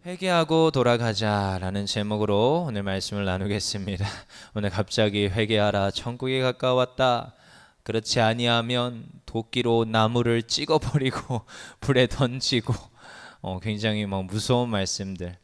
회개하고 돌아가자라는 제목으로 오늘 말씀을 나누겠습니다. 오늘 갑자기 회개하라 천국이 가까웠다. 그렇지 아니하면 도끼로 나무를 찍어버리고 불에 던지고 굉장히 무서운 말씀들.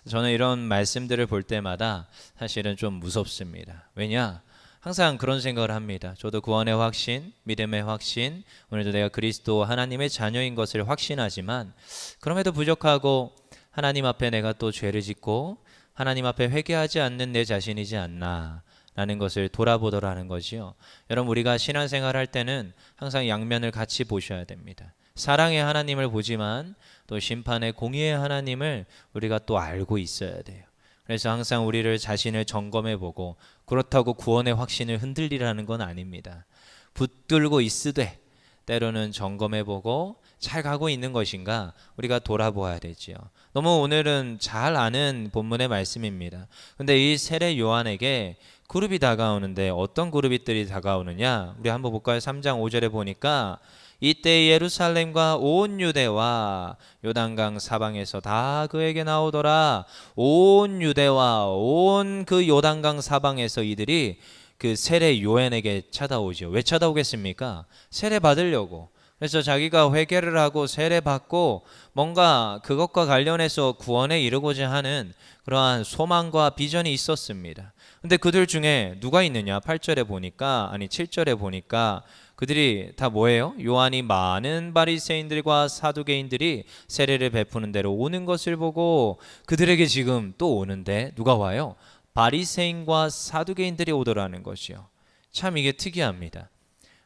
저는 이런 말씀들을 볼 때마다 사실은 좀 무섭습니다. 왜냐? 항상 그런 생각을 합니다. 저도 구원의 확신, 믿음의 확신, 오늘도 내가 그리스도 하나님의 자녀인 것을 확신하지만 그럼에도 부족하고 하나님 앞에 내가 또 죄를 짓고 하나님 앞에 회개하지 않는 내 자신이지 않나 라는 것을 돌아보더라는 거지요. 여러분, 우리가 신앙생활 할 때는 항상 양면을 같이 보셔야 됩니다. 사랑의 하나님을 보지만 또 심판의 공의의 하나님을 우리가 또 알고 있어야 돼요. 그래서 항상 우리를 자신을 점검해 보고, 그렇다고 구원의 확신을 흔들리라는 건 아닙니다. 붙들고 있으되 때로는 점검해 보고 잘 가고 있는 것인가 우리가 돌아보아야 되지요. 너무 오늘은 잘 아는 본문의 말씀입니다. 근데 이 세례 요한에게 그룹이 다가오는데 어떤 그룹들이 다가오느냐, 우리 한번 볼까요? 3장 5절에 보니까 이때 예루살렘과 온 유대와 요단강 사방에서 다 그에게 나오더라. 온 유대와 온 그 요단강 사방에서 이들이 그 세례 요한에게 찾아오죠. 왜 찾아오겠습니까? 세례 받으려고. 그래서 자기가 회개를 하고 세례 받고 뭔가 그것과 관련해서 구원에 이르고자 하는 그러한 소망과 비전이 있었습니다. 근데 그들 중에 누가 있느냐? 8절에 보니까, 아니 7절에 보니까 그들이 다 뭐예요? 요한이 많은 바리새인들과 사두개인들이 세례를 베푸는 대로 오는 것을 보고 그들에게 지금 또 오는데 누가 와요? 바리새인과 사두개인들이 오더라는 것이요. 참 이게 특이합니다.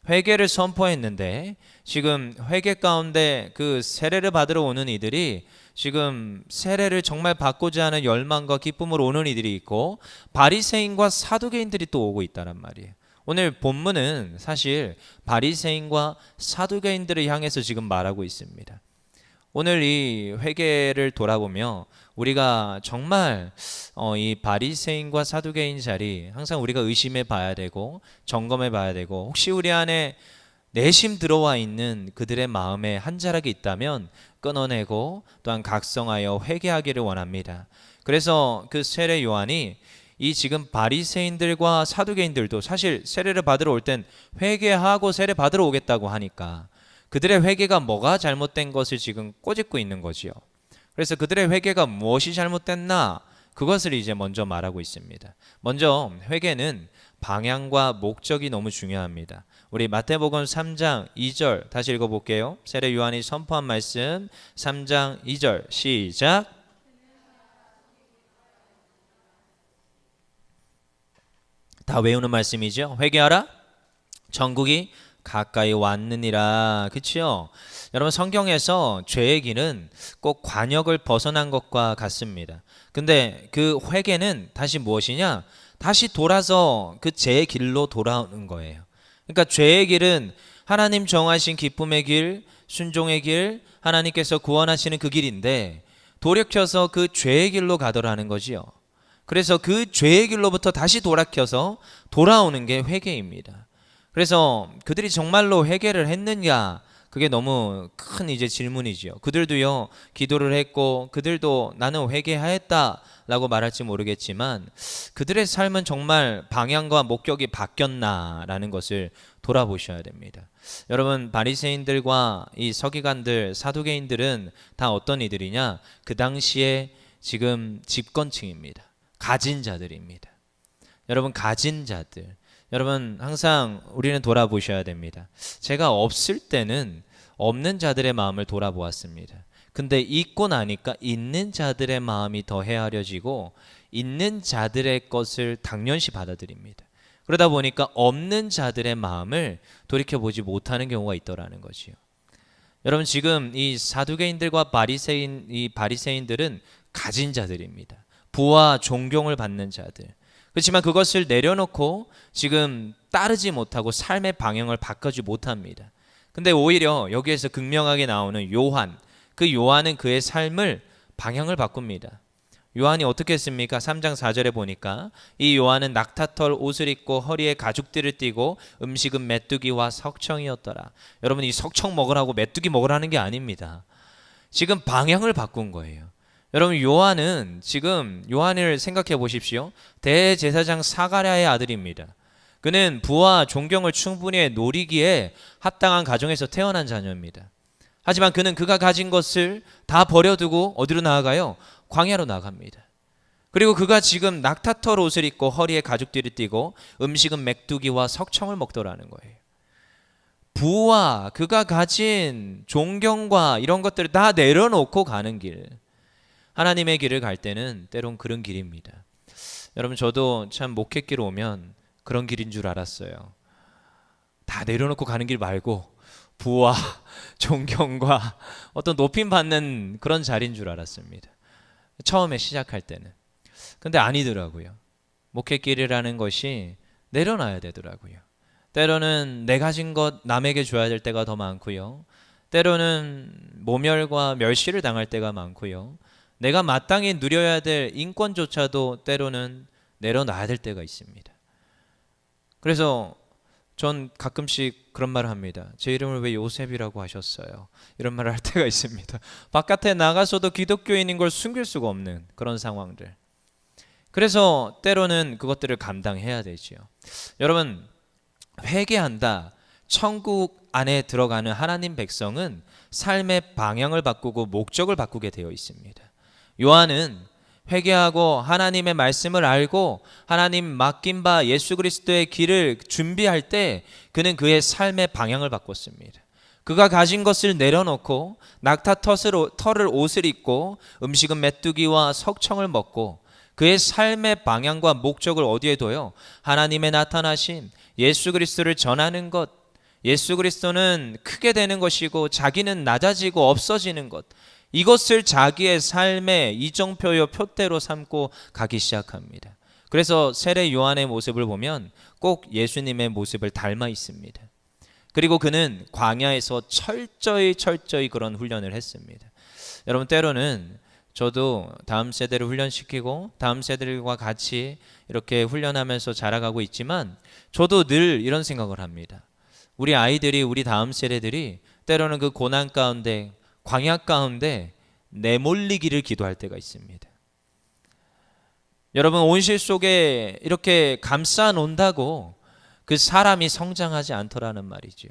회개를 선포했는데 지금 회개 가운데 그 세례를 받으러 오는 이들이 지금 세례를 정말 받고자 하는 열망과 기쁨으로 오는 이들이 있고, 바리새인과 사두개인들이 또 오고 있다란 말이에요. 오늘 본문은 사실 바리새인과 사두개인들을 향해서 지금 말하고 있습니다. 오늘 이 회개를 돌아보며 우리가 정말 이 바리새인과 사두개인 자리 항상 우리가 의심해 봐야 되고 점검해 봐야 되고, 혹시 우리 안에 내심 들어와 있는 그들의 마음에 한 자락이 있다면 끊어내고 또한 각성하여 회개하기를 원합니다. 그래서 그 세례 요한이 이 지금 바리새인들과 사두개인들도 사실 세례를 받으러 올 땐 회개하고 세례 받으러 오겠다고 하니까 그들의 회개가 뭐가 잘못된 것을 지금 꼬집고 있는 거지요. 그래서 그들의 회개가 무엇이 잘못됐나, 그것을 이제 먼저 말하고 있습니다. 먼저 회개는 방향과 목적이 너무 중요합니다. 우리 마태복음 3장 2절 다시 읽어볼게요. 세례 요한이 선포한 말씀 3장 2절 시작. 다 외우는 말씀이죠. 회개하라 천국이 가까이 왔느니라. 그렇죠? 여러분, 성경에서 죄의 길은 꼭 관역을 벗어난 것과 같습니다. 근데 그 회개는 다시 무엇이냐? 다시 돌아서 그 죄의 길로 돌아오는 거예요. 그러니까 죄의 길은 하나님 정하신 기쁨의 길, 순종의 길, 하나님께서 구원하시는 그 길인데 돌이켜서 그 죄의 길로 가더라는 거지요. 그래서 그 죄의 길로부터 다시 돌이켜서 돌아오는 게 회개입니다. 그래서 그들이 정말로 회개를 했느냐, 그게 너무 큰 이제 질문이지요. 그들도요 기도를 했고 그들도 나는 회개하였다라고 말할지 모르겠지만 그들의 삶은 정말 방향과 목적이 바뀌었나라는 것을 돌아보셔야 됩니다. 여러분, 바리새인들과 이 서기관들, 사두개인들은 다 어떤 이들이냐? 그 당시에 지금 집권층입니다. 가진 자들입니다. 여러분, 가진 자들. 여러분, 항상 우리는 돌아보셔야 됩니다. 제가 없을 때는 없는 자들의 마음을 돌아보았습니다. 근데 있고 나니까 있는 자들의 마음이 더 헤아려지고 있는 자들의 것을 당연시 받아들입니다. 그러다 보니까 없는 자들의 마음을 돌이켜보지 못하는 경우가 있더라는 거지요. 여러분, 지금 이 사두개인들과 바리새인들은 가진 자들입니다. 부와 존경을 받는 자들. 그렇지만 그것을 내려놓고 지금 따르지 못하고 삶의 방향을 바꾸지 못합니다. 근데 오히려 여기에서 극명하게 나오는 요한, 그 요한은 그의 삶을 방향을 바꿉니다. 요한이 어떻게 했습니까? 3장 4절에 보니까 이 요한은 낙타털 옷을 입고 허리에 가죽띠를 띠고 음식은 메뚜기와 석청이었더라. 여러분, 이 석청 먹으라고 메뚜기 먹으라는 게 아닙니다. 지금 방향을 바꾼 거예요. 여러분 요한은 지금 요한을 생각해 보십시오. 대제사장 사가랴의 아들입니다. 그는 부와 존경을 충분히 노리기에 합당한 가정에서 태어난 자녀입니다. 하지만 그는 그가 가진 것을 다 버려두고 어디로 나아가요? 광야로 나갑니다. 그리고 그가 지금 낙타털 옷을 입고 허리에 가죽띠를 띠고 음식은 메뚜기와 석청을 먹더라는 거예요. 부와 그가 가진 존경과 이런 것들을 다 내려놓고 가는 길, 하나님의 길을 갈 때는 때론 그런 길입니다. 여러분 저도 참 목회길 오면 그런 길인 줄 알았어요. 다 내려놓고 가는 길 말고 부와 존경과 어떤 높임 받는 그런 자리인 줄 알았습니다. 처음에 시작할 때는. 근데 아니더라고요. 목회길이라는 것이 내려놔야 되더라고요. 때로는 내 가진 것 남에게 줘야 될 때가 더 많고요. 때로는 모멸과 멸시를 당할 때가 많고요. 내가 마땅히 누려야 될 인권조차도 때로는 내려놔야 될 때가 있습니다. 그래서 전 가끔씩 그런 말을 합니다. 제 이름을 왜 요셉이라고 하셨어요? 이런 말을 할 때가 있습니다. 바깥에 나가서도 기독교인인 걸 숨길 수가 없는 그런 상황들. 그래서 때로는 그것들을 감당해야 되지요. 여러분 회개한다. 천국 안에 들어가는 하나님 백성은 삶의 방향을 바꾸고 목적을 바꾸게 되어 있습니다. 요한은 회개하고 하나님의 말씀을 알고 하나님 맡긴 바 예수 그리스도의 길을 준비할 때 그는 그의 삶의 방향을 바꿨습니다. 그가 가진 것을 내려놓고 낙타 털을 옷을 입고 음식은 메뚜기와 석청을 먹고 그의 삶의 방향과 목적을 어디에 둬요? 하나님의 나타나신 예수 그리스도를 전하는 것. 예수 그리스도는 크게 되는 것이고 자기는 낮아지고 없어지는 것. 이것을 자기의 삶의 이정표요 표대로 삼고 가기 시작합니다. 그래서 세례 요한의 모습을 보면 꼭 예수님의 모습을 닮아 있습니다. 그리고 그는 광야에서 철저히 그런 훈련을 했습니다. 여러분 때로는 저도 다음 세대를 훈련시키고 다음 세대들과 같이 이렇게 훈련하면서 자라가고 있지만 저도 늘 이런 생각을 합니다. 우리 아이들이 우리 다음 세대들이 때로는 그 고난 가운데 광야 가운데 내몰리기를 기도할 때가 있습니다. 여러분 온실 속에 이렇게 감싸 놓는다고 그 사람이 성장하지 않더라는 말이죠.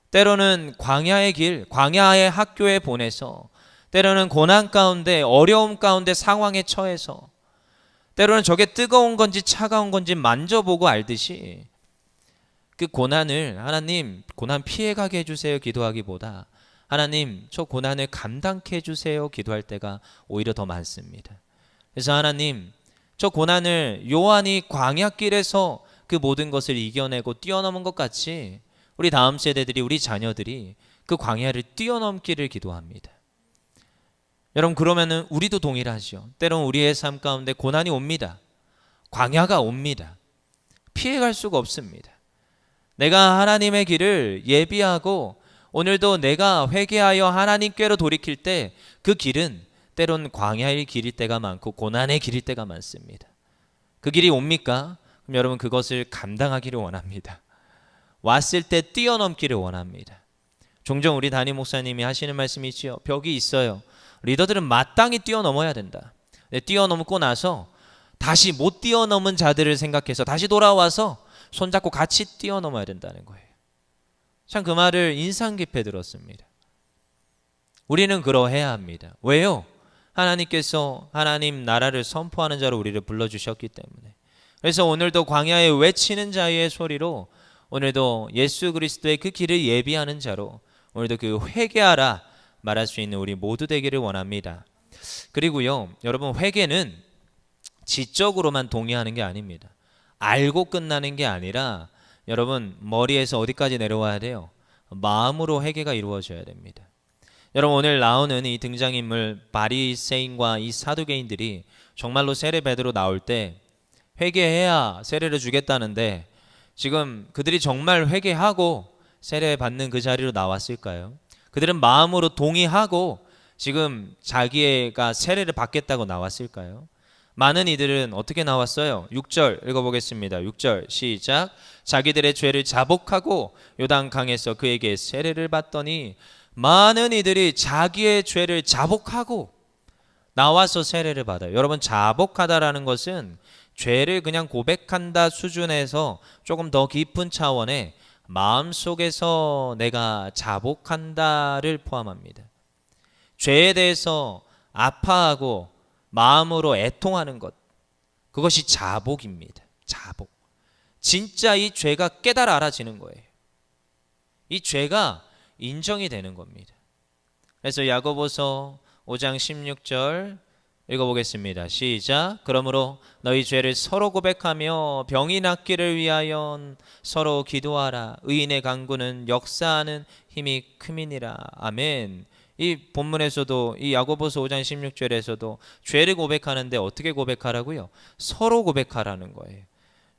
때로는 광야의 길, 광야의 학교에 보내서 때로는 고난 가운데 어려움 가운데 상황에 처해서 때로는 저게 뜨거운 건지 차가운 건지 만져보고 알듯이 그 고난을 하나님 고난 피해가게 해주세요 기도하기보다 하나님 저 고난을 감당케 해주세요 기도할 때가 오히려 더 많습니다. 그래서 하나님 저 고난을 요한이 광야길에서 그 모든 것을 이겨내고 뛰어넘은 것 같이 우리 다음 세대들이 우리 자녀들이 그 광야를 뛰어넘기를 기도합니다. 여러분 그러면은 우리도 동일하죠. 때론 우리의 삶 가운데 고난이 옵니다. 광야가 옵니다. 피해갈 수가 없습니다. 내가 하나님의 길을 예비하고 오늘도 내가 회개하여 하나님께로 돌이킬 때 그 길은 때론 광야의 길일 때가 많고 고난의 길일 때가 많습니다. 그 길이 옵니까? 그럼 여러분 그것을 감당하기를 원합니다. 왔을 때 뛰어넘기를 원합니다. 종종 우리 담임 목사님이 하시는 말씀이 있지요. 벽이 있어요. 리더들은 마땅히 뛰어넘어야 된다. 뛰어넘고 나서 다시 못 뛰어넘은 자들을 생각해서 다시 돌아와서 손잡고 같이 뛰어넘어야 된다는 거예요. 참 그 말을 인상 깊게 들었습니다. 우리는 그러해야 합니다. 왜요? 하나님께서 하나님 나라를 선포하는 자로 우리를 불러주셨기 때문에. 그래서 오늘도 광야에 외치는 자의 소리로 오늘도 예수 그리스도의 그 길을 예비하는 자로 오늘도 그 회개하라 말할 수 있는 우리 모두 되기를 원합니다. 그리고요 여러분 회개는 지적으로만 동의하는 게 아닙니다. 알고 끝나는 게 아니라 여러분 머리에서 어디까지 내려와야 돼요? 마음으로 회개가 이루어져야 됩니다. 여러분 오늘 나오는 이 등장인물 바리새인과 이 사두개인들이 정말로 세례 베드로 나올 때 회개해야 세례를 주겠다는데 지금 그들이 정말 회개하고 세례 받는 그 자리로 나왔을까요? 그들은 마음으로 동의하고 지금 자기가 세례를 받겠다고 나왔을까요? 많은 이들은 어떻게 나왔어요? 6절 읽어보겠습니다. 6절 시작. 자기들의 죄를 자복하고 요단강에서 그에게 세례를 받더니 많은 이들이 자기의 죄를 자복하고 나와서 세례를 받아요. 여러분, 자복하다라는 것은 죄를 그냥 고백한다 수준에서 조금 더 깊은 차원의 마음속에서 내가 자복한다를 포함합니다. 죄에 대해서 아파하고 마음으로 애통하는 것, 그것이 자복입니다. 자복. 진짜 이 죄가 깨달아 알아지는 거예요. 이 죄가 인정이 되는 겁니다. 그래서 야고보서 5장 16절 읽어보겠습니다. 시작. 그러므로 너희 죄를 서로 고백하며 병이 낫기를 위하여 서로 기도하라. 의인의 간구는 역사하는 힘이 큼이니라. 아멘. 이 본문에서도, 이 야고보서 5장 16절에서도 죄를 고백하는데 어떻게 고백하라고요? 서로 고백하라는 거예요.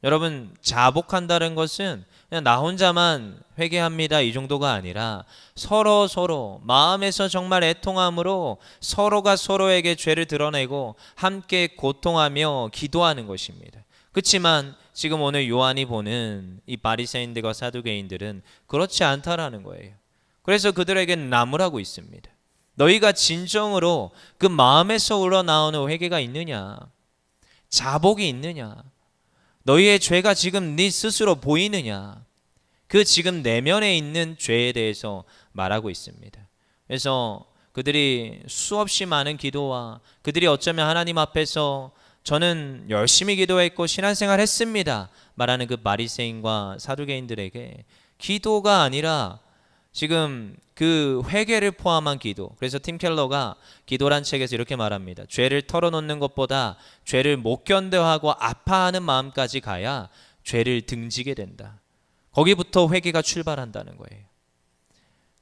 여러분, 자복한다는 것은 그냥 나 혼자만 회개합니다 이 정도가 아니라 서로 마음에서 정말 애통함으로 서로가 서로에게 죄를 드러내고 함께 고통하며 기도하는 것입니다. 그렇지만 지금 오늘 요한이 보는 이 바리새인들과 사두개인들은 그렇지 않다라는 거예요. 그래서 그들에게는 나무라고 있습니다. 너희가 진정으로 그 마음에서 우러나오는 회개가 있느냐, 자복이 있느냐, 너희의 죄가 지금 네 스스로 보이느냐, 그 지금 내면에 있는 죄에 대해서 말하고 있습니다. 그래서 그들이 수없이 많은 기도와 그들이 어쩌면 하나님 앞에서 저는 열심히 기도했고 신앙생활 했습니다 말하는 그 바리새인과 사두개인들에게 기도가 아니라 지금 그 회개를 포함한 기도. 그래서 팀 켈러가 기도란 책에서 이렇게 말합니다. 죄를 털어놓는 것보다 죄를 못 견뎌하고 아파하는 마음까지 가야 죄를 등지게 된다. 거기부터 회개가 출발한다는 거예요.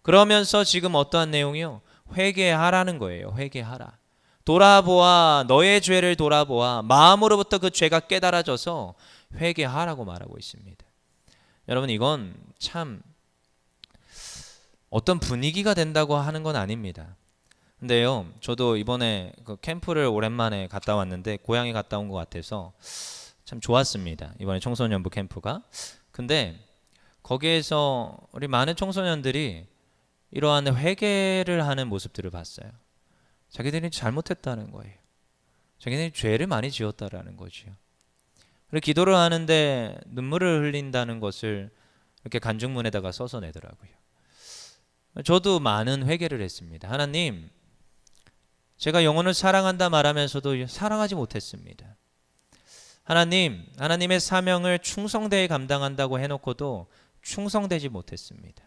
그러면서 지금 어떠한 내용이요? 회개하라는 거예요. 회개하라. 돌아보아, 너의 죄를 돌아보아, 마음으로부터 그 죄가 깨달아져서 회개하라고 말하고 있습니다. 여러분, 이건 참 어떤 분위기가 된다고 하는 건 아닙니다. 근데요, 저도 이번에 그 캠프를 오랜만에 갔다 왔는데 고향에 갔다 온 것 같아서 참 좋았습니다. 이번에 청소년부 캠프가. 근데 거기에서 우리 많은 청소년들이 이러한 회개를 하는 모습들을 봤어요. 자기들이 잘못했다는 거예요. 자기들이 죄를 많이 지었다라는 거죠. 그리고 기도를 하는데 눈물을 흘린다는 것을 이렇게 간증문에다가 써서 내더라고요. 저도 많은 회개를 했습니다. 하나님, 제가 영혼을 사랑한다 말하면서도 사랑하지 못했습니다. 하나님, 하나님의 사명을 충성되게 감당한다고 해놓고도 충성되지 못했습니다.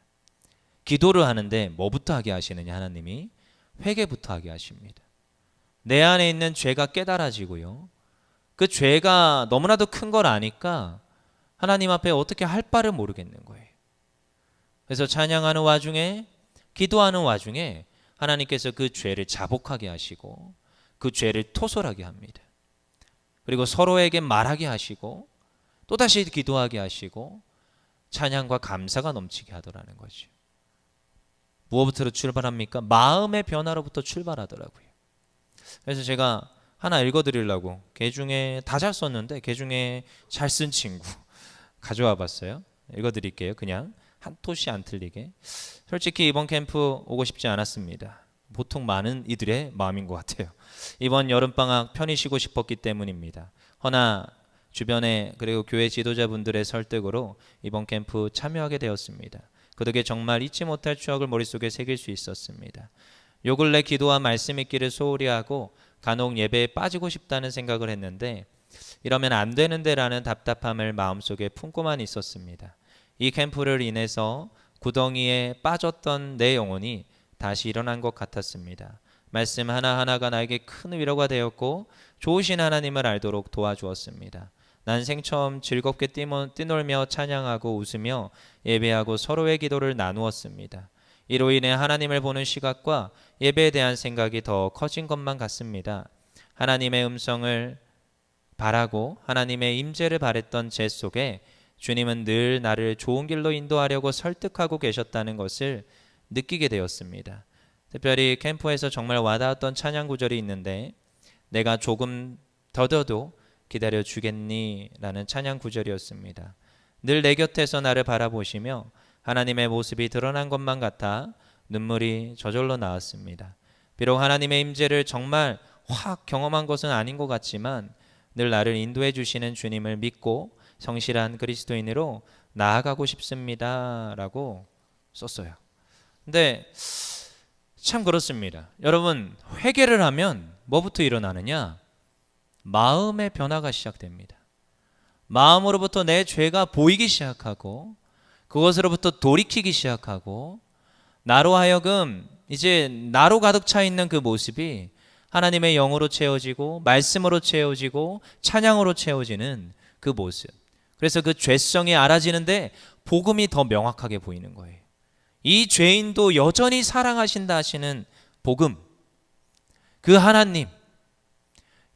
기도를 하는데 뭐부터 하게 하시느냐, 하나님이? 회개부터 하게 하십니다. 내 안에 있는 죄가 깨달아지고요, 그 죄가 너무나도 큰 걸 아니까 하나님 앞에 어떻게 할 바를 모르겠는 거예요. 그래서 찬양하는 와중에, 기도하는 와중에 하나님께서 그 죄를 자복하게 하시고 그 죄를 토설하게 합니다. 그리고 서로에게 말하게 하시고 또다시 기도하게 하시고 찬양과 감사가 넘치게 하더라는 거죠. 무엇부터 출발합니까? 마음의 변화로부터 출발하더라고요. 그래서 제가 하나 읽어드리려고, 개 중에 다 잘 썼는데 개 중에 잘 쓴 친구 가져와 봤어요. 읽어드릴게요. 그냥 한 토시 안 틀리게. 솔직히 이번 캠프 오고 싶지 않았습니다. 보통 많은 이들의 마음인 것 같아요. 이번 여름방학 편히 쉬고 싶었기 때문입니다. 허나 주변에 그리고 교회 지도자분들의 설득으로 이번 캠프 참여하게 되었습니다. 그 덕에 정말 잊지 못할 추억을 머릿속에 새길 수 있었습니다. 요 근래 기도와 말씀 읽기를 소홀히 하고 간혹 예배에 빠지고 싶다는 생각을 했는데 이러면 안 되는데 라는 답답함을 마음속에 품고만 있었습니다. 이 캠프를 인해서 구덩이에 빠졌던 내 영혼이 다시 일어난 것 같았습니다. 말씀 하나하나가 나에게 큰 위로가 되었고 좋으신 하나님을 알도록 도와주었습니다. 난생 처음 즐겁게 뛰놀며 찬양하고 웃으며 예배하고 서로의 기도를 나누었습니다. 이로 인해 하나님을 보는 시각과 예배에 대한 생각이 더 커진 것만 같습니다. 하나님의 음성을 바라고 하나님의 임재를 바랬던 제 속에 주님은 늘 나를 좋은 길로 인도하려고 설득하고 계셨다는 것을 느끼게 되었습니다. 특별히 캠프에서 정말 와닿았던 찬양 구절이 있는데, 내가 조금 더뎌도 기다려 주겠니? 라는 찬양 구절이었습니다. 늘 내 곁에서 나를 바라보시며 하나님의 모습이 드러난 것만 같아 눈물이 저절로 나왔습니다. 비록 하나님의 임재를 정말 확 경험한 것은 아닌 것 같지만 늘 나를 인도해 주시는 주님을 믿고 성실한 그리스도인으로 나아가고 싶습니다 라고 썼어요. 근데 참 그렇습니다. 여러분, 회개를 하면 뭐부터 일어나느냐? 마음의 변화가 시작됩니다. 마음으로부터 내 죄가 보이기 시작하고 그것으로부터 돌이키기 시작하고 나로 하여금 이제 나로 가득 차 있는 그 모습이 하나님의 영으로 채워지고 말씀으로 채워지고 찬양으로 채워지는 그 모습. 그래서 그 죄성이 알아지는데 복음이 더 명확하게 보이는 거예요. 이 죄인도 여전히 사랑하신다 하시는 복음, 그 하나님,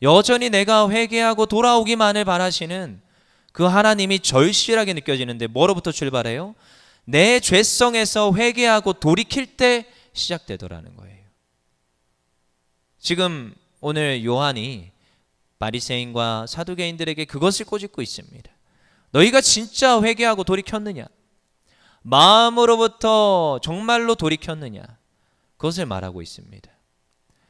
여전히 내가 회개하고 돌아오기만을 바라시는 그 하나님이 절실하게 느껴지는데 뭐로부터 출발해요? 내 죄성에서 회개하고 돌이킬 때 시작되더라는 거예요. 지금 오늘 요한이 바리새인과 사두개인들에게 그것을 꼬집고 있습니다. 너희가 진짜 회개하고 돌이켰느냐? 마음으로부터 정말로 돌이켰느냐? 그것을 말하고 있습니다.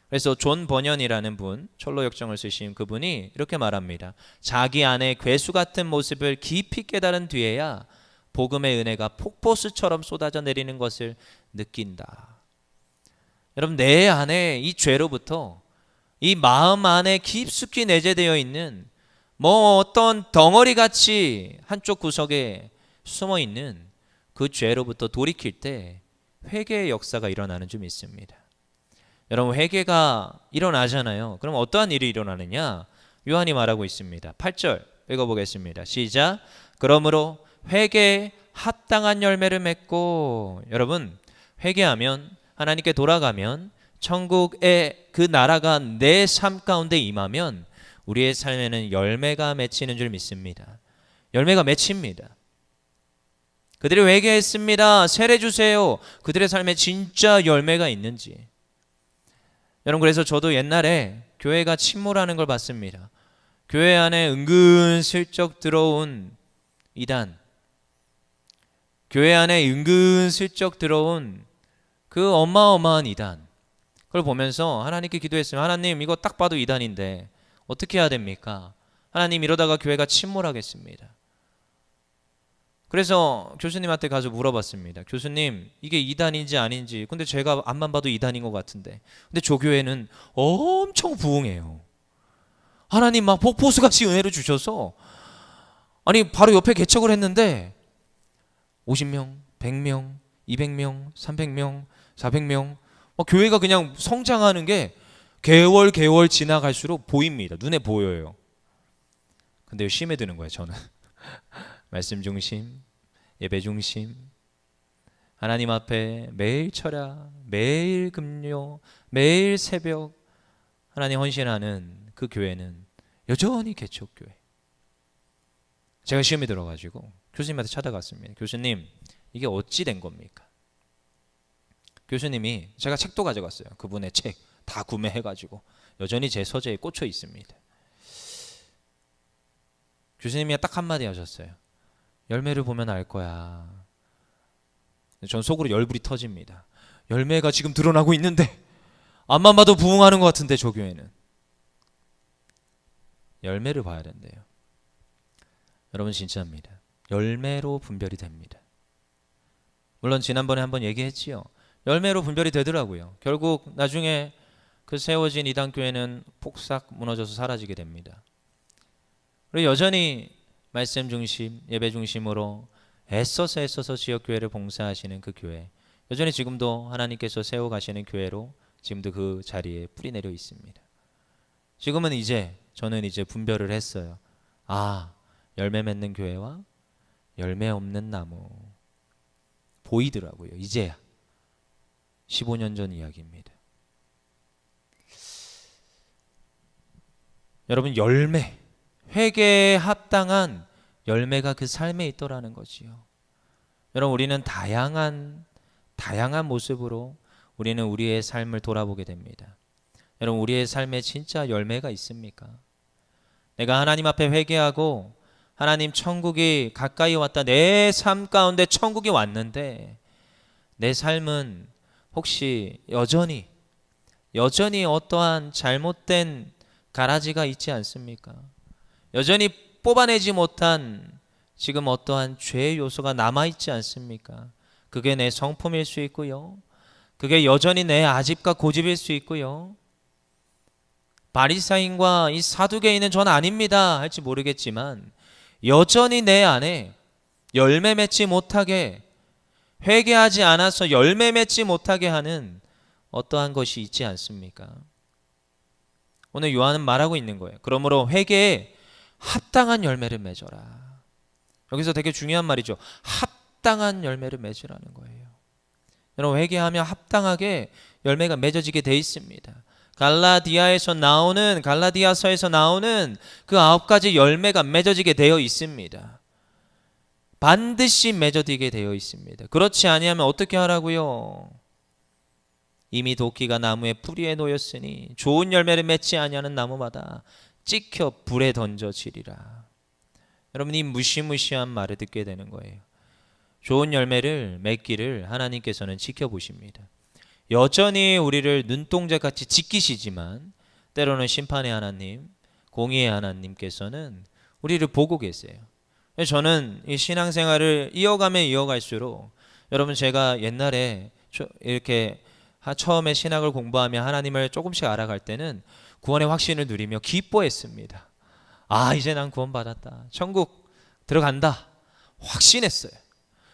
그래서 존 버년이라는 분, 철로 역정을 쓰신 그분이 이렇게 말합니다. 자기 안에 괴수 같은 모습을 깊이 깨달은 뒤에야 복음의 은혜가 폭포수처럼 쏟아져 내리는 것을 느낀다. 여러분, 내 안에 이 죄로부터 이 마음 안에 깊숙이 내재되어 있는 뭐 어떤 덩어리같이 한쪽 구석에 숨어 있는 그 죄로부터 돌이킬 때 회개의 역사가 일어나는 줄 믿습니다. 여러분, 회개가 일어나잖아요. 그럼 어떠한 일이 일어나느냐? 요한이 말하고 있습니다. 8절 읽어보겠습니다. 시작. 그러므로 회개에 합당한 열매를 맺고, 여러분, 회개하면 하나님께 돌아가면 천국의 그 나라가 내 삶 가운데 임하면 우리의 삶에는 열매가 맺히는 줄 믿습니다. 열매가 맺힙니다. 그들이 회개했습니다. 세례 주세요. 그들의 삶에 진짜 열매가 있는지. 여러분, 그래서 저도 옛날에 교회가 침몰하는 걸 봤습니다. 교회 안에 은근슬쩍 들어온 이단, 교회 안에 은근슬쩍 들어온 그 어마어마한 이단, 그걸 보면서 하나님께 기도했으면 하나님, 이거 딱 봐도 이단인데 어떻게 해야 됩니까? 하나님, 이러다가 교회가 침몰하겠습니다. 그래서 교수님한테 가서 물어봤습니다. 교수님, 이게 이단인지 아닌지. 근데 제가 앞만 봐도 이단인 것 같은데. 근데 조교회는 엄청 부흥해요. 하나님 막 폭포수같이 은혜를 주셔서, 아니 바로 옆에 개척을 했는데 50명, 100명, 200명, 300명, 400명 교회가 그냥 성장하는 게 개월 지나갈수록 보입니다. 눈에 보여요. 근데 심해 드는 거예요, 저는. 말씀 중심, 예배 중심, 하나님 앞에 매일 철야, 매일 금요, 매일 새벽 하나님 헌신하는 그 교회는 여전히 개척교회. 제가 시험에 들어가지고 교수님한테 찾아갔습니다. 교수님, 이게 어찌 된 겁니까? 교수님이, 제가 책도 가져갔어요. 그분의 책 다 구매해가지고 여전히 제 서재에 꽂혀 있습니다. 교수님이 딱 한마디 하셨어요. 열매를 보면 알 거야. 전 속으로 열불이 터집니다. 열매가 지금 드러나고 있는데 앞만 봐도 부흥하는 것 같은데 저 교회는. 열매를 봐야 된대요. 여러분, 진짜입니다. 열매로 분별이 됩니다. 물론 지난번에 한번 얘기했지요. 열매로 분별이 되더라고요. 결국 나중에 그 세워진 이단교회는 폭삭 무너져서 사라지게 됩니다. 그리고 여전히 말씀 중심, 예배 중심으로 애써서 지역교회를 봉사하시는 그 교회, 여전히 지금도 하나님께서 세워가시는 교회로 지금도 그 자리에 뿌리 내려 있습니다. 지금은 저는 이제 분별을 했어요. 아, 열매 맺는 교회와 열매 없는 나무 보이더라고요. 이제야. 15년 전 이야기입니다. 여러분, 열매, 회개에 합당한 열매가 그 삶에 있더라는 거지요. 여러분, 우리는 다양한 모습으로 우리는 우리의 삶을 돌아보게 됩니다. 여러분, 우리의 삶에 진짜 열매가 있습니까? 내가 하나님 앞에 회개하고 하나님, 천국이 가까이 왔다. 내 삶 가운데 천국이 왔는데 내 삶은 혹시 여전히 여전히 어떠한 잘못된 가라지가 있지 않습니까? 여전히 뽑아내지 못한 지금 어떠한 죄의 요소가 남아있지 않습니까? 그게 내 성품일 수 있고요. 그게 여전히 내 아집과 고집일 수 있고요. 바리사인과 이 사두개인은 전 아닙니다 할지 모르겠지만 여전히 내 안에 열매 맺지 못하게, 회개하지 않아서 열매 맺지 못하게 하는 어떠한 것이 있지 않습니까? 오늘 요한은 말하고 있는 거예요. 그러므로 회개에 합당한 열매를 맺어라. 여기서 되게 중요한 말이죠. 합당한 열매를 맺으라는 거예요. 여러분, 회개하며 합당하게 열매가 맺어지게 돼 있습니다. 갈라디아서에서 나오는 그 9가지 열매가 맺어지게 되어 있습니다. 반드시 맺어지게 되어 있습니다. 그렇지 아니하면 어떻게 하라고요? 이미 도끼가 나무의 뿌리에 놓였으니 좋은 열매를 맺지 아니하는 나무마다 찍혀 불에 던져지리라. 여러분, 이 무시무시한 말을 듣게 되는 거예요. 좋은 열매를 맺기를 하나님께서는 지켜보십니다. 여전히 우리를 눈동자같이 지키시지만 때로는 심판의 하나님, 공의의 하나님께서는 우리를 보고 계세요. 저는 이 신앙생활을 이어가면 이어갈수록, 여러분, 제가 옛날에 이렇게 처음에 신학을 공부하며 하나님을 조금씩 알아갈 때는 구원의 확신을 누리며 기뻐했습니다. 아, 이제 난 구원받았다, 천국 들어간다, 확신했어요.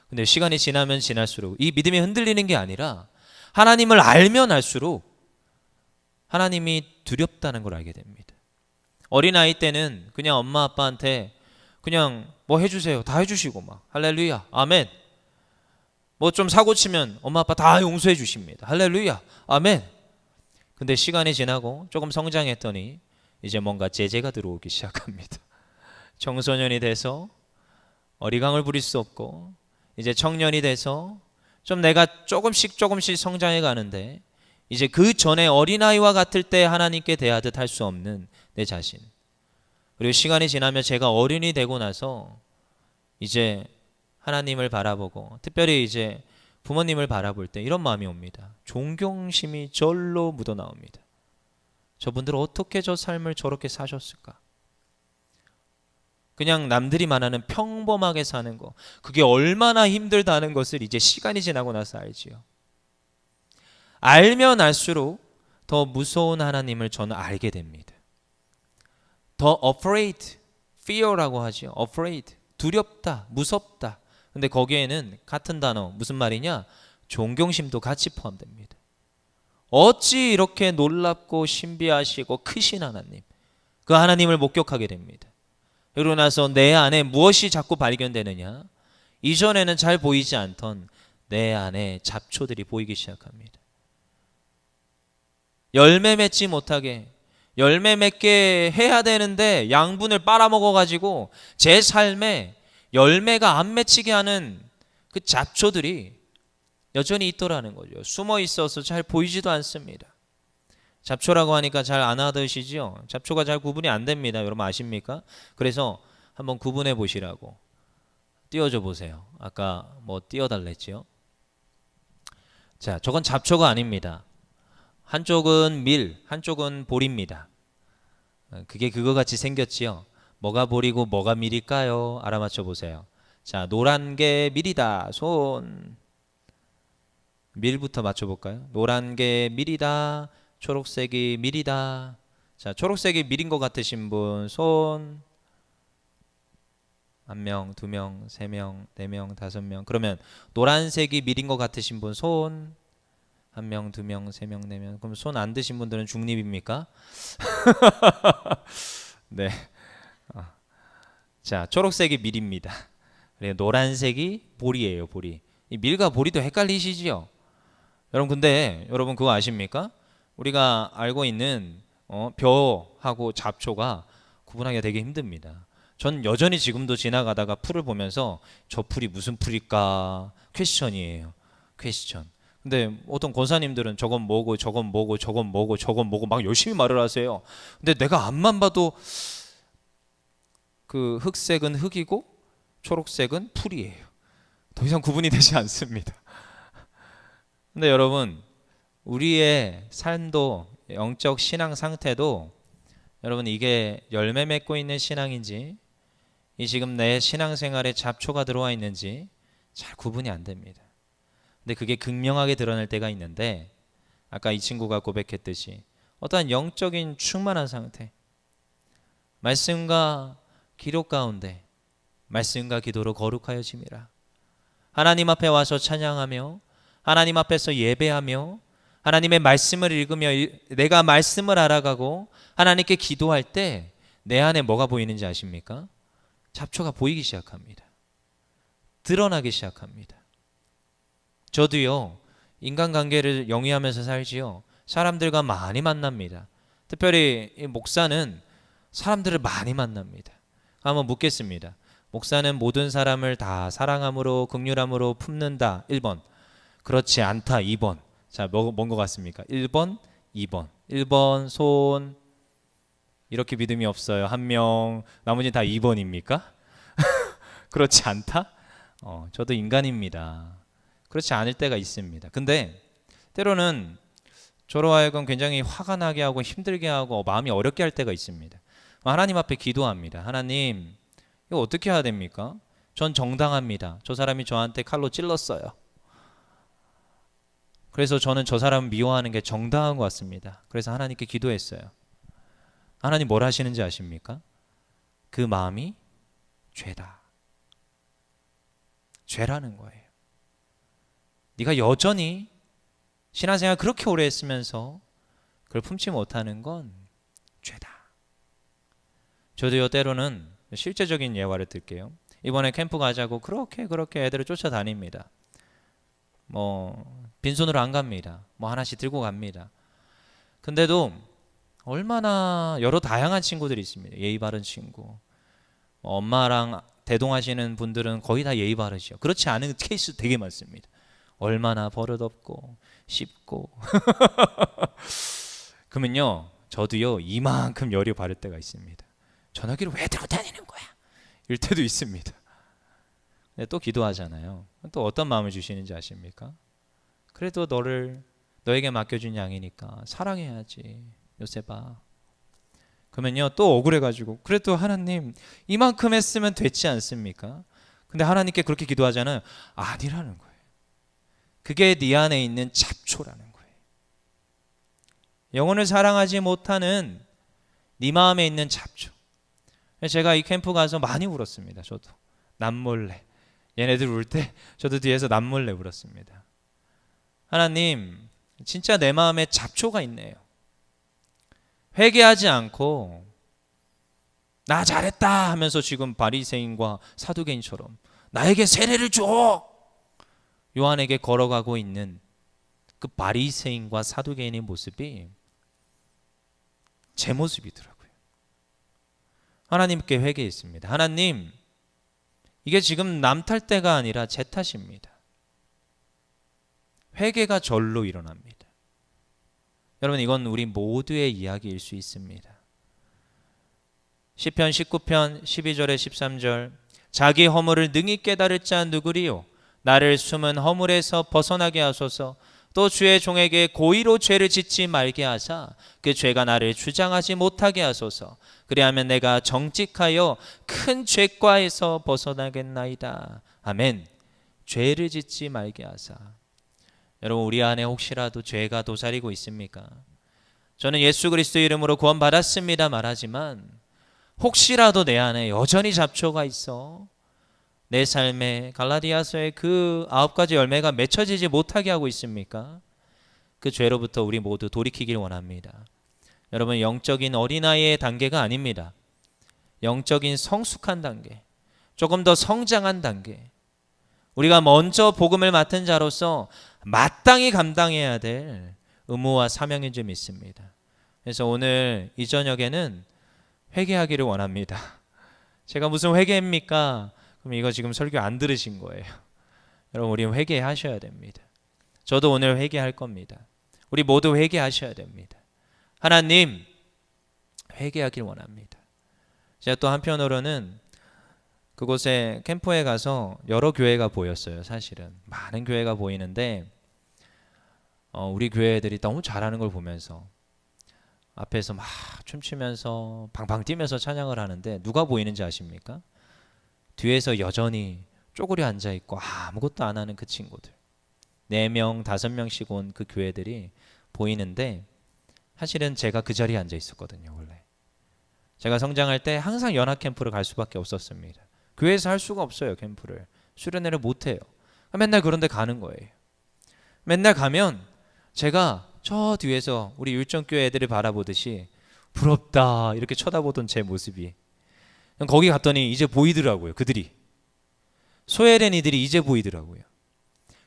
근데 시간이 지나면 지날수록 이 믿음이 흔들리는 게 아니라 하나님을 알면 알수록 하나님이 두렵다는 걸 알게 됩니다. 어린아이 때는 그냥 엄마 아빠한테 그냥 뭐 해주세요 다 해주시고 막 할렐루야 아멘, 뭐 좀 사고 치면 엄마 아빠 다 용서해 주십니다. 할렐루야 아멘. 근데 시간이 지나고 조금 성장했더니 이제 뭔가 제재가 들어오기 시작합니다. 청소년이 돼서 어리광을 부릴 수 없고, 이제 청년이 돼서 좀 내가 조금씩 성장해 가는데, 이제 그 전에 어린아이와 같을 때 하나님께 대하듯 할 수 없는 내 자신, 그리고 시간이 지나면 제가 어른이 되고 나서 이제 하나님을 바라보고 특별히 이제 부모님을 바라볼 때 이런 마음이 옵니다. 존경심이 절로 묻어나옵니다. 저분들 어떻게 저 삶을 저렇게 사셨을까? 그냥 남들이 말하는 평범하게 사는 거, 그게 얼마나 힘들다는 것을 이제 시간이 지나고 나서 알지요. 알면 알수록 더 무서운 하나님을 저는 알게 됩니다. 더 afraid, fear라고 하죠. afraid, 두렵다, 무섭다. 근데 거기에는 같은 단어, 무슨 말이냐? 존경심도 같이 포함됩니다. 어찌 이렇게 놀랍고 신비하시고 크신 하나님, 그 하나님을 목격하게 됩니다. 그러고 나서 내 안에 무엇이 자꾸 발견되느냐? 이전에는 잘 보이지 않던 내 안에 잡초들이 보이기 시작합니다. 열매 맺지 못하게, 열매 맺게 해야 되는데 양분을 빨아먹어가지고 제 삶에 열매가 안 맺히게 하는 그 잡초들이 여전히 있더라는 거죠. 숨어 있어서 잘 보이지도 않습니다. 잡초라고 하니까 잘 안 하드시죠? 잡초가 잘 구분이 안 됩니다. 여러분 아십니까? 그래서 한번 구분해 보시라고 띄워줘 보세요. 아까 뭐 띄워달랬지요? 자, 저건 잡초가 아닙니다. 한쪽은 밀, 한쪽은 볼입니다. 그게 그거 같이 생겼지요. 뭐가 볼이고 뭐가 밀일까요? 알아맞혀 보세요. 자, 노란 게 밀이다. 손. 밀부터 맞춰볼까요? 노란 게 밀이다. 초록색이 밀이다. 자, 초록색이 밀인 것 같으신 분 손. 1명, 2명, 3명, 4명, 5명. 그러면 노란색이 밀인 것 같으신 분 손. 1명, 2명, 3명, 4명. 그럼 손 안 드신 분들은 중립입니까? 네. 자, 초록색이 밀입니다. 그리고 노란색이 볼이에요, 볼이. 이 밀과 보리도 헷갈리시지요? 여러분, 근데 여러분 그거 아십니까? 우리가 알고 있는 벼하고 잡초가 구분하기가 되게 힘듭니다. 전 여전히 지금도 지나가다가 풀을 보면서 저 풀이 무슨 풀일까 퀘스천이에요. 퀘스천. 근데 어떤 권사님들은 저건 뭐고 저건 뭐고 저건 뭐고 저건 뭐고 막 열심히 말을 하세요. 근데 내가 앞만 봐도 그 흑색은 흙이고 초록색은 풀이에요. 더 이상 구분이 되지 않습니다. 근데 여러분, 우리의 삶도 영적 신앙 상태도 여러분 이게 열매 맺고 있는 신앙인지 이 지금 내 신앙생활에 잡초가 들어와 있는지 잘 구분이 안 됩니다. 근데 그게 극명하게 드러날 때가 있는데 아까 이 친구가 고백했듯이 어떠한 영적인 충만한 상태, 말씀과 기록 가운데 말씀과 기도로 거룩하여짐이라. 하나님 앞에 와서 찬양하며 하나님 앞에서 예배하며 하나님의 말씀을 읽으며 내가 말씀을 알아가고 하나님께 기도할 때 내 안에 뭐가 보이는지 아십니까? 잡초가 보이기 시작합니다. 드러나기 시작합니다. 저도요, 인간관계를 영위하면서 살지요, 사람들과 많이 만납니다. 특별히 이 목사는 사람들을 많이 만납니다. 한번 묻겠습니다. 목사는 모든 사람을 다 사랑함으로 긍휼함으로 품는다. 1번. 그렇지 않다. 2번. 자, 뭔 것 같습니까? 1번, 2번. 1번 손. 이렇게 믿음이 없어요. 1명. 나머지 다 2번입니까? 그렇지 않다? 저도 인간입니다. 그렇지 않을 때가 있습니다. 근데 때로는 저로 하여금 굉장히 화가 나게 하고 힘들게 하고 마음이 어렵게 할 때가 있습니다. 하나님 앞에 기도합니다. 하나님, 이거 어떻게 해야 됩니까? 전 정당합니다. 저 사람이 저한테 칼로 찔렀어요. 그래서 저는 저 사람을 미워하는 게 정당한 것 같습니다. 그래서 하나님께 기도했어요. 하나님 뭘 하시는지 아십니까? 그 마음이 죄다. 죄라는 거예요. 네가 여전히 신앙생활 그렇게 오래 했으면서 그걸 품지 못하는 건 죄다. 저도요, 때로는 실제적인 예화를 들게요. 이번에 캠프 가자고 그렇게 애들을 쫓아다닙니다. 빈손으로 안 갑니다. 하나씩 들고 갑니다. 근데도 얼마나 여러 다양한 친구들이 있습니다. 예의 바른 친구. 엄마랑 대동하시는 분들은 거의 다 예의 바르시죠. 그렇지 않은 케이스 되게 많습니다. 얼마나 버릇없고 씹고 그러면요, 저도요 이만큼 열이 바를 때가 있습니다. 전화기를 왜 들고 다니는 거야? 이럴 때도 있습니다. 근데 또 기도하잖아요. 또 어떤 마음을 주시는지 아십니까? 그래도 너에게 맡겨준 양이니까 사랑해야지, 요셉아. 그러면요 또 억울해가지고 그래도 하나님 이만큼 했으면 됐지 않습니까? 근데 하나님께 그렇게 기도하잖아요. 아니라는 거예요. 그게 네 안에 있는 잡초라는 거예요. 영혼을 사랑하지 못하는 네 마음에 있는 잡초. 제가 이 캠프 가서 많이 울었습니다. 저도 남몰래. 얘네들 울 때 저도 뒤에서 남몰래 울었습니다. 하나님, 진짜 내 마음에 잡초가 있네요. 회개하지 않고 나 잘했다 하면서 지금 바리새인과 사두개인처럼 나에게 세례를 줘! 요한에게 걸어가고 있는 그 바리새인과 사두개인의 모습이 제 모습이더라고요. 하나님께 회개했습니다. 하나님, 이게 지금 남 탓 때가 아니라 제 탓입니다. 회개가 절로 일어납니다. 여러분, 이건 우리 모두의 이야기일 수 있습니다. 시편 19편 12절에 13절, 자기 허물을 능히 깨달을 자 누구리요? 나를 숨은 허물에서 벗어나게 하소서. 또 주의 종에게 고의로 죄를 짓지 말게 하사 그 죄가 나를 주장하지 못하게 하소서. 그리하면 내가 정직하여 큰 죄과에서 벗어나겠나이다. 아멘. 죄를 짓지 말게 하사. 여러분, 우리 안에 혹시라도 죄가 도사리고 있습니까? 저는 예수 그리스도 이름으로 구원받았습니다 말하지만 혹시라도 내 안에 여전히 잡초가 있어 내 삶에 갈라디아서의 그 9가지 열매가 맺혀지지 못하게 하고 있습니까? 그 죄로부터 우리 모두 돌이키길 원합니다. 여러분, 영적인 어린아이의 단계가 아닙니다. 영적인 성숙한 단계, 조금 더 성장한 단계, 우리가 먼저 복음을 맡은 자로서 마땅히 감당해야 될 의무와 사명인 줄 믿습니다. 그래서 오늘 이 저녁에는 회개하기를 원합니다. 제가 무슨 회개입니까? 그럼 이거 지금 설교 안 들으신 거예요. 여러분, 우리 회개하셔야 됩니다. 저도 오늘 회개할 겁니다. 우리 모두 회개하셔야 됩니다. 하나님, 회개하길 원합니다. 제가 또 한편으로는 그곳에 캠프에 가서 여러 교회가 보였어요. 사실은 많은 교회가 보이는데 우리 교회 애들이 너무 잘하는 걸 보면서 앞에서 막 춤추면서 방방 뛰면서 찬양을 하는데 누가 보이는지 아십니까? 뒤에서 여전히 쪼그려 앉아있고 아무것도 안 하는 그 친구들, 4명, 5명씩 온 그 교회들이 보이는데, 사실은 제가 그 자리에 앉아 있었거든요. 원래 제가 성장할 때 항상 연합 캠프를 갈 수밖에 없었습니다. 교회에서 할 수가 없어요. 캠프를 수련회를 못해요. 맨날 그런 데 가는 거예요. 맨날 가면 제가 저 뒤에서 우리 율정교회 애들을 바라보듯이 부럽다 이렇게 쳐다보던 제 모습이, 거기 갔더니 이제 보이더라고요. 그들이, 소외된 이들이 이제 보이더라고요.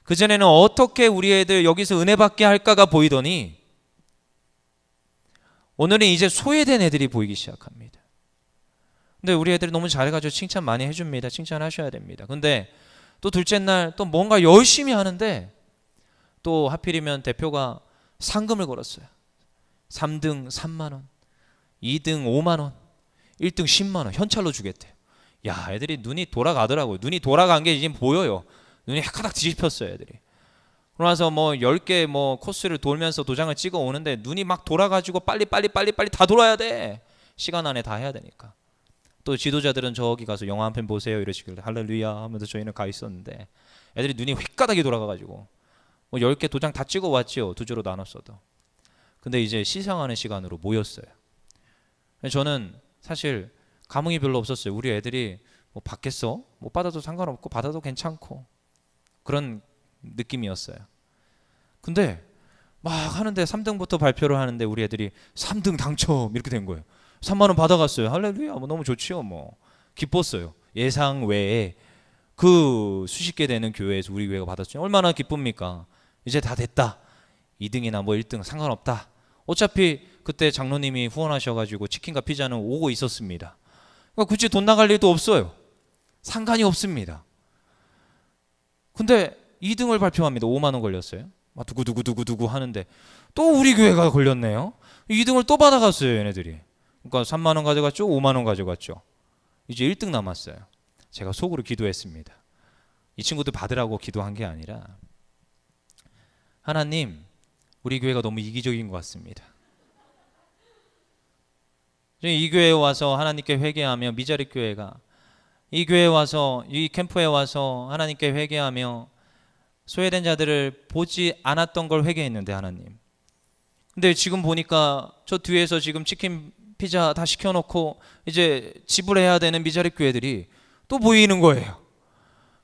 그전에는 어떻게 우리 애들 여기서 은혜 받게 할까가 보이더니 오늘은 이제 소외된 애들이 보이기 시작합니다. 근데 우리 애들이 너무 잘해가지고 칭찬 많이 해줍니다. 칭찬하셔야 됩니다. 근데 또 둘째 날 또 뭔가 열심히 하는데 또 하필이면 대표가 상금을 걸었어요. 3등 3만 원, 2등 5만 원, 1등 10만 원 현찰로 주겠대요. 야, 애들이 눈이 돌아가더라고요. 눈이 돌아간 게 이제 보여요. 눈이 해가닥 뒤집혔어요, 애들이. 그러면서 뭐 10개 뭐 코스를 돌면서 도장을 찍어 오는데 눈이 막 돌아가지고 빨리 다 돌아야 돼. 시간 안에 다 해야 되니까. 또 지도자들은 저기 가서 영화 한 편 보세요 이러시길래 할렐루야 하면서 저희는 가 있었는데 애들이 눈이 휙가닥이 돌아가가지고 뭐 10개 도장 다 찍어 왔죠. 2주로 나눴어도. 근데 이제 시상하는 시간으로 모였어요. 저는 사실 감흥이 별로 없었어요. 우리 애들이 뭐 받겠어? 못 받아도 상관없고 받아도 괜찮고 그런 느낌이었어요. 근데 막 하는데 3등부터 발표를 하는데 우리 애들이 3등 당첨 이렇게 된 거예요. 3만 원 받아갔어요. 할렐루야, 뭐 너무 좋지요. 뭐 기뻤어요. 예상 외에 그 수십 개 되는 교회에서 우리 교회가 받았죠. 얼마나 기쁩니까? 이제 다 됐다. 2등이나 뭐 1등 상관없다. 어차피 그때 장로님이 후원하셔가지고 치킨과 피자는 오고 있었습니다. 그러니까 굳이 돈 나갈 일도 없어요. 상관이 없습니다. 근데 2등을 발표합니다. 5만 원 걸렸어요. 막 두구두구 하는데 또 우리 교회가 걸렸네요. 2등을 또 받아갔어요, 얘네들이. 그러니까 3만 원 가져갔죠. 5만 원 가져갔죠. 이제 1등 남았어요. 제가 속으로 기도했습니다. 이 친구들 받으라고 기도한 게 아니라 하나님, 우리 교회가 너무 이기적인 것 같습니다. 이 교회에 와서 하나님께 회개하며 미자립 교회가 이 교회에 와서 이 캠프에 와서 하나님께 회개하며 소외된 자들을 보지 않았던 걸 회개했는데 하나님. 근데 지금 보니까 저 뒤에서 지금 치킨 피자 다 시켜놓고 이제 지불해야 되는 미자립 교회들이 또 보이는 거예요.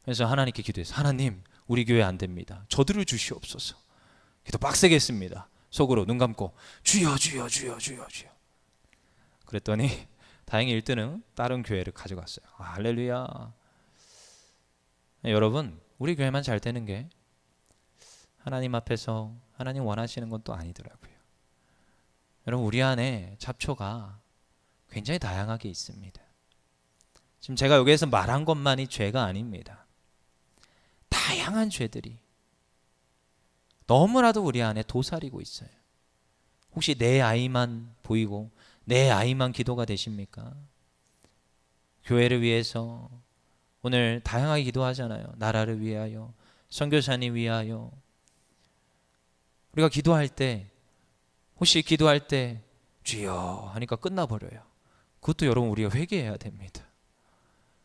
그래서 하나님께 기도해서 하나님, 우리 교회 안 됩니다. 저들을 주시옵소서. 기도 빡세게 했습니다. 속으로 눈 감고 주여 주여 주여 주여 주여. 그랬더니 다행히 1등은 다른 교회를 가져갔어요. 할렐루야. 여러분, 우리 교회만 잘 되는 게 하나님 앞에서 하나님 원하시는 건 또 아니더라고요. 여러분, 우리 안에 잡초가 굉장히 다양하게 있습니다. 지금 제가 여기에서 말한 것만이 죄가 아닙니다. 다양한 죄들이 너무나도 우리 안에 도사리고 있어요. 혹시 내 아이만 보이고 내 아이만 기도가 되십니까? 교회를 위해서 오늘 다양하게 기도하잖아요. 나라를 위하여, 선교사님 위하여. 우리가 기도할 때 혹시 기도할 때 주여 하니까 끝나버려요. 그것도 여러분 우리가 회개해야 됩니다.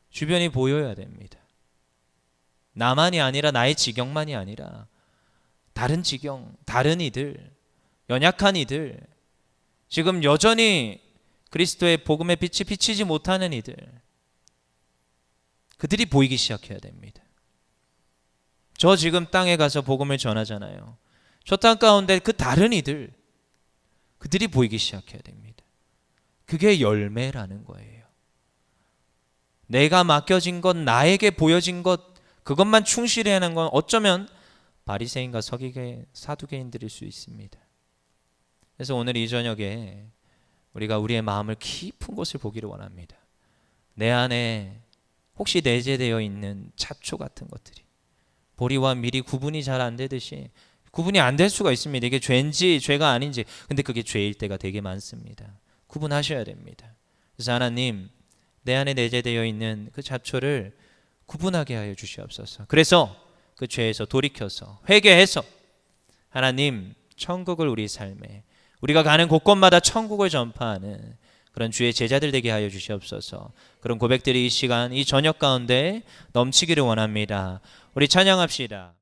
주변이 보여야 됩니다. 나만이 아니라 나의 지경만이 아니라 다른 지경, 다른 이들, 연약한 이들, 지금 여전히 그리스도의 복음의 빛이 비치지 못하는 이들, 그들이 보이기 시작해야 됩니다. 저 지금 땅에 가서 복음을 전하잖아요. 저 땅 가운데 그 다른 이들, 그들이 보이기 시작해야 됩니다. 그게 열매라는 거예요. 내가 맡겨진 것, 나에게 보여진 것, 그것만 충실히 하는 건 어쩌면 바리새인과 서기계, 사두개인들일 수 있습니다. 그래서 오늘 이 저녁에 우리가 우리의 마음을 깊은 곳을 보기를 원합니다. 내 안에 혹시 내재되어 있는 잡초 같은 것들이, 보리와 밀이 구분이 잘 안 되듯이 구분이 안 될 수가 있습니다. 이게 죄인지 죄가 아닌지. 근데 그게 죄일 때가 되게 많습니다. 구분하셔야 됩니다. 그래서 하나님, 내 안에 내재되어 있는 그 잡초를 구분하게 하여 주시옵소서. 그래서 그 죄에서 돌이켜서 회개해서 하나님 천국을 우리 삶에, 우리가 가는 곳곳마다 천국을 전파하는 그런 주의 제자들 되게 하여 주시옵소서. 그런 고백들이 이 시간 이 저녁 가운데 넘치기를 원합니다. 우리 찬양합시다.